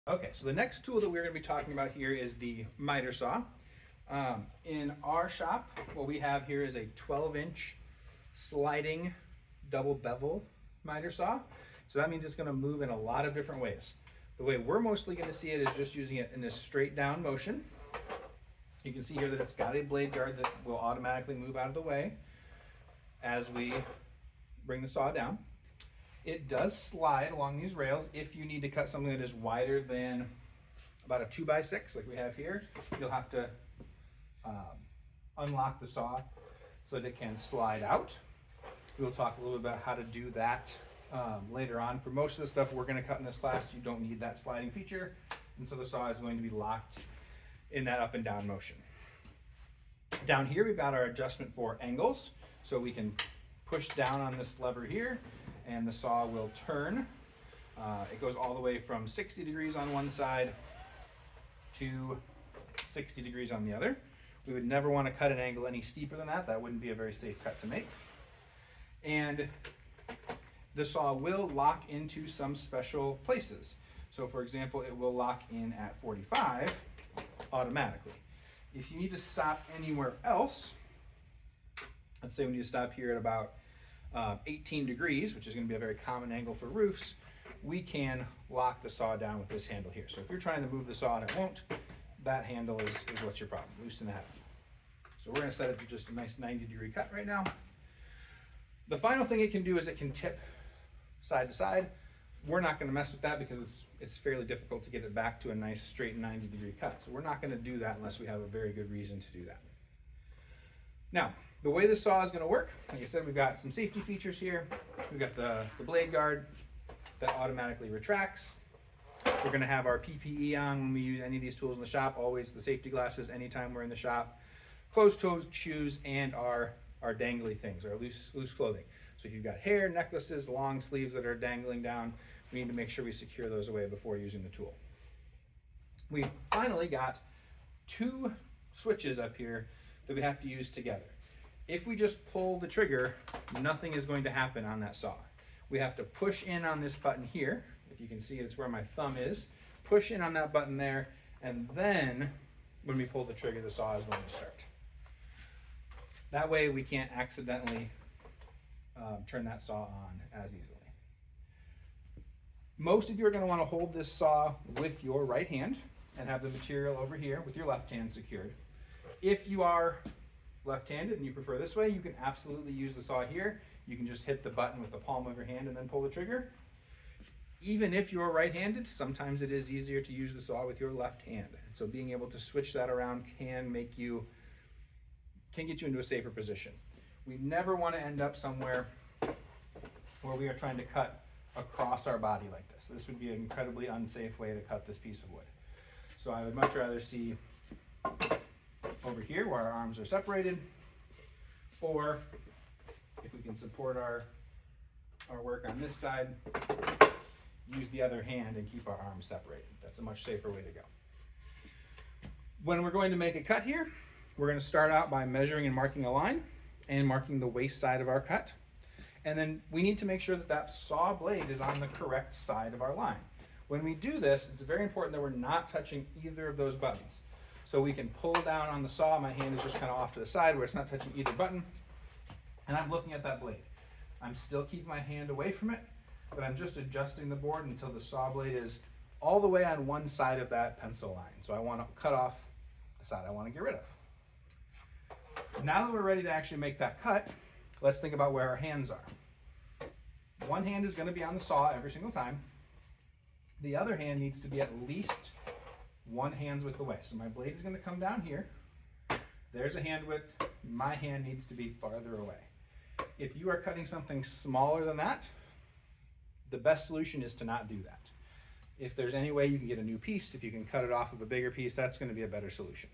Okay, so the next tool that we're going to be talking about here is the miter saw. In our shop, what we have here is a 12-inch sliding double bevel miter saw. So that means it's going to move in a lot of different ways. The way we're mostly going to see it is just using it in this straight down motion. You can see here that it's got a blade guard that will automatically move out of the way as we bring the saw down. It does slide along these rails if you need to cut something that is wider than about a 2x6 like we have here. You'll have to unlock the saw so that it can slide out. We'll talk a little bit about how to do that later on. For most of the stuff we're going to cut in this class, you don't need that sliding feature, and so the saw is going to be locked in that up and down motion. Down here we've got our adjustment for angles, so we can push down on this lever here and the saw will turn. It goes all the way from 60 degrees on one side to 60 degrees on the other. We would never want to cut an angle any steeper than that. That wouldn't be a very safe cut to make. And the saw will lock into some special places. So for example, it will lock in at 45 automatically. If you need to stop anywhere else, let's say we need to stop here at about 18 degrees, which is going to be a very common angle for roofs, we can lock the saw down with this handle here. So if you're trying to move the saw and it won't, that handle is what's your problem. Loosen that up. So we're going to set it to just a nice 90-degree cut right now. The final thing it can do is it can tip side to side. We're not going to mess with that because it's fairly difficult to get it back to a nice straight 90-degree cut. So we're not going to do that unless we have a very good reason to do that. Now, the way this saw is going to work, like I said, we've got some safety features here. We've got the blade guard that automatically retracts. We're going to have our PPE on when we use any of these tools in the shop, always the safety glasses anytime we're in the shop, closed-toed shoes, and our dangly things, our loose clothing. So if you've got hair, necklaces, long sleeves that are dangling down, we need to make sure we secure those away before using the tool. We've finally got two switches up here that we have to use together. If we just pull the trigger, nothing is going to happen on that saw. We have to push in on this button here. If you can see, it's where my thumb is. Push in on that button there, and then when we pull the trigger, the saw is going to start. That way we can't accidentally turn that saw on as easily. Most of you are going to want to hold this saw with your right hand and have the material over here with your left hand secured. If you are left-handed and you prefer this way, you can absolutely use the saw here. You can just hit the button with the palm of your hand and then pull the trigger. Even if you're right-handed, sometimes it is easier to use the saw with your left hand. So being able to switch that around can get you into a safer position. We never want to end up somewhere where we are trying to cut across our body like this. This would be an incredibly unsafe way to cut this piece of wood. So I would much rather see over here where our arms are separated, or if we can support our work on this side, use the other hand and keep our arms separated. That's a much safer way to go. When we're going to make a cut here, we're going to start out by measuring and marking a line and marking the waist side of our cut. And then we need to make sure that that saw blade is on the correct side of our line. When we do this, it's very important that we're not touching either of those buttons. So we can pull down on the saw, my hand is just kind of off to the side where it's not touching either button, and I'm looking at that blade. I'm still keeping my hand away from it, but I'm just adjusting the board until the saw blade is all the way on one side of that pencil line. So I want to cut off the side I want to get rid of. Now that we're ready to actually make that cut, let's think about where our hands are. One hand is going to be on the saw every single time. The other hand needs to be at least one hand's width away. So my blade is going to come down here. There's a hand width. My hand needs to be farther away. If you are cutting something smaller than that, the best solution is to not do that. If there's any way you can get a new piece, if you can cut it off of a bigger piece, that's going to be a better solution.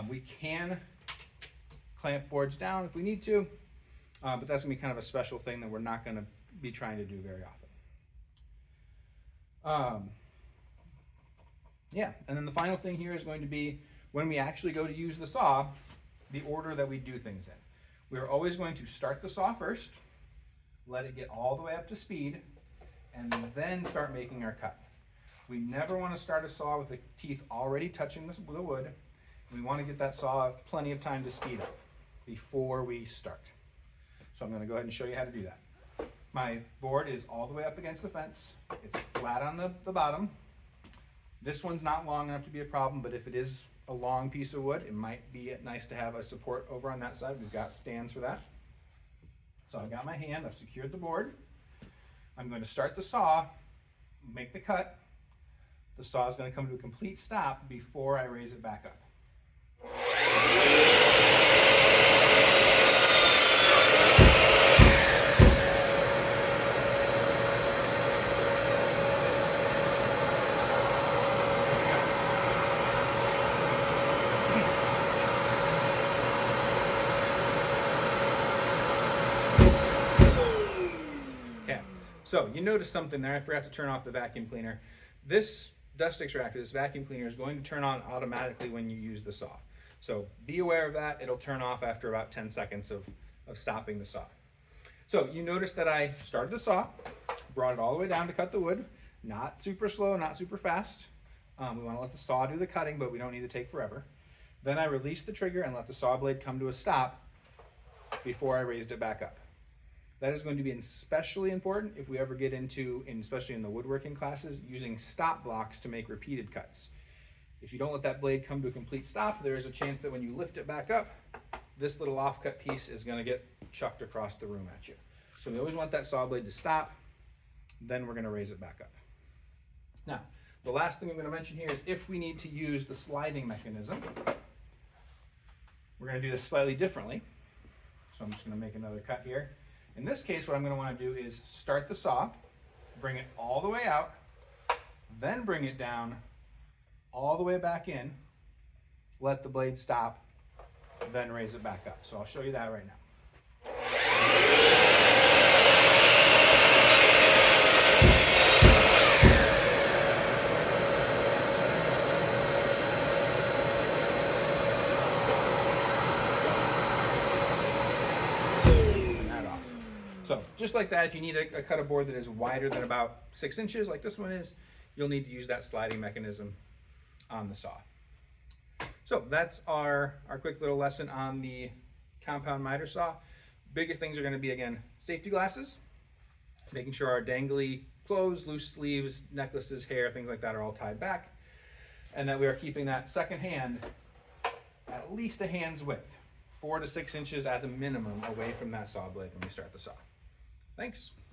We can clamp boards down if we need to, but that's going to be kind of a special thing that we're not going to be trying to do very often. Yeah, and then the final thing here is going to be when we actually go to use the saw, the order that we do things in. We're always going to start the saw first, let it get all the way up to speed, and then start making our cut. We never want to start a saw with the teeth already touching the wood. We want to get that saw plenty of time to speed up before we start. So I'm going to go ahead and show you how to do that. My board is all the way up against the fence. It's flat on the bottom. This one's not long enough to be a problem, but if it is a long piece of wood, it might be nice to have a support over on that side. We've got stands for that. So I've got my hand, I've secured the board. I'm going to start the saw, make the cut. The saw is going to come to a complete stop before I raise it back up. Okay, so you notice something there. I forgot to turn off the vacuum cleaner. This dust extractor, this vacuum cleaner, is going to turn on automatically when you use the saw. So be aware of that. It'll turn off after about 10 seconds of stopping the saw. So you notice that I started the saw, brought it all the way down to cut the wood. Not super slow, not super fast. We want to let the saw do the cutting, but we don't need to take forever. Then I released the trigger and let the saw blade come to a stop before I raised it back up. That is going to be especially important if we ever get into, especially in the woodworking classes, using stop blocks to make repeated cuts. If you don't let that blade come to a complete stop, there is a chance that when you lift it back up, this little offcut piece is going to get chucked across the room at you. So we always want that saw blade to stop, then we're going to raise it back up. Now, the last thing I'm going to mention here is if we need to use the sliding mechanism, we're going to do this slightly differently. So I'm just going to make another cut here. In this case, what I'm going to want to do is start the saw, bring it all the way out, then bring it down all the way back in, let the blade stop, then raise it back up. So I'll show you that right now. So just like that, if you need a cut of board that is wider than about 6 inches like this one is, you'll need to use that sliding mechanism on the saw. So that's our quick little lesson on the compound miter saw. Biggest things are going to be, again, safety glasses, making sure our dangly clothes, loose sleeves, necklaces, hair, things like that are all tied back, and that we are keeping that second hand at least a hand's width, 4 to 6 inches at the minimum away from that saw blade when we start the saw. Thanks.